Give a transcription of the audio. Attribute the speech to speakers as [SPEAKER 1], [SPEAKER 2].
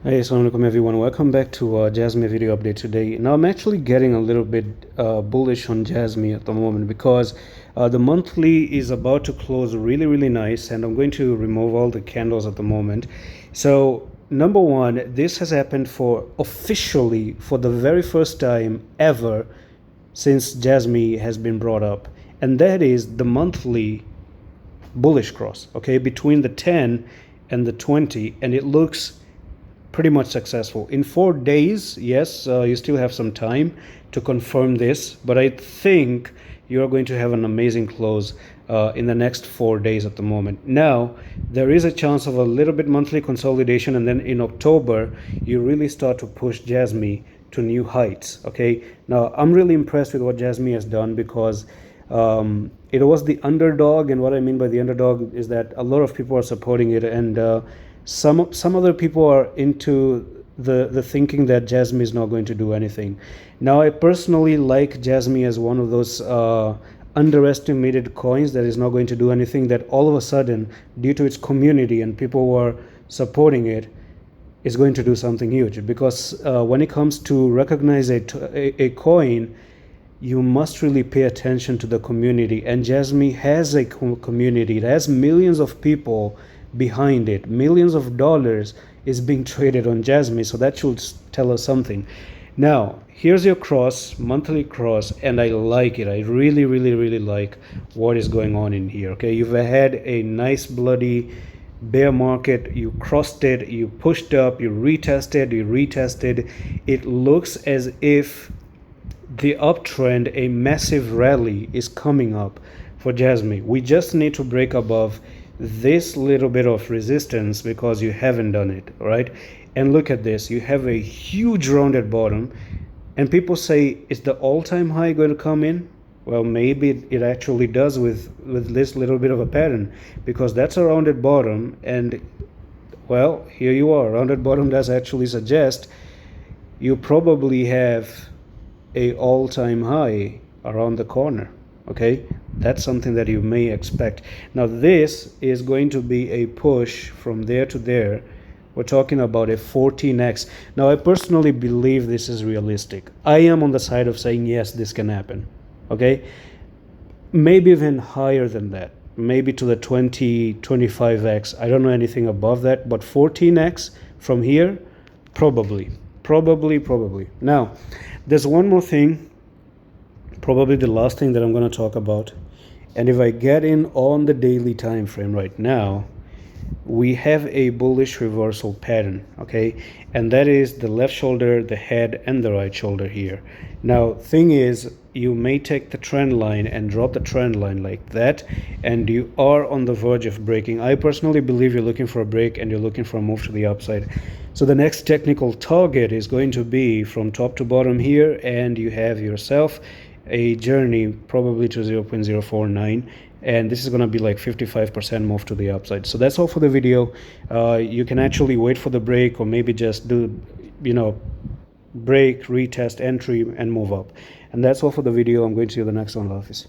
[SPEAKER 1] Hey, assalamu alaikum everyone. Welcome back to Jasmy video update today. Now I'm actually getting a little bit bullish on Jasmy at the moment because the monthly is about to close really nice, and I'm going to remove all the candles at the moment. So number one, this has happened for officially for the very first time ever since Jasmy has been brought up, and that is the monthly bullish cross, okay, between the 10 and the 20, and it looks pretty much successful in 4 days. Yes, you still have some time to confirm this, but I think you're going to have an amazing close in the next 4 days at the moment. Now there is a chance of a little bit monthly consolidation, and then in October you really start to push Jasmy to new heights. Okay, now I'm really impressed with what Jasmy has done because it was the underdog, and what I mean by the underdog is that a lot of people are supporting it, and some other people are into the thinking that Jasmy is not going to do anything. Now I personally like Jasmy as one of those underestimated coins that is not going to do anything, that all of a sudden, due to its community and people who are supporting it, is going to do something huge. Because when it comes to recognize a coin, you must really pay attention to the community, and Jasmy has a community. It has millions of people behind it. Millions of dollars is being traded on Jasmy, so that should tell us something. Now here's your cross, monthly cross, and I like it. I really like what is going on in here. Okay, you've had a nice bloody bear market. You crossed it, you pushed up, you retested, it looks as if the uptrend, a massive rally, is coming up for Jasmy. We just need to break above this little bit of resistance because you haven't done it, right? And look at this, you have a huge rounded bottom, and people say, is the all-time high going to come in? Well, maybe it actually does with this little bit of a pattern, because that's a rounded bottom, and well, here you are. Rounded bottom does actually suggest you probably have a all-time high around the corner. Okay, that's something that you may expect. Now this is going to be a push from there to there. We're talking about a 14x. Now I personally believe this is realistic. I am on the side of saying yes, this can happen. Okay, maybe even higher than that, maybe to the 25x. I don't know anything above that, but 14x from here, probably. Now there's one more thing, probably the last thing that I'm going to talk about. And if I get in on the daily time frame right now, we have a bullish reversal pattern, okay? And that is the left shoulder, the head, and the right shoulder here. Now thing is, you may take the trend line and drop the trend line like that, and you are on the verge of breaking. I personally believe you're looking for a break and you're looking for a move to the upside. So the next technical target is going to be from top to bottom here, and you have yourself a journey probably to 0.049, and this is going to be like 55% move to the upside. So that's all for the video. You can actually wait for the break, or maybe just do, break, retest, entry, and move up. And that's all for the video. I'm going to see you in the next one. Office.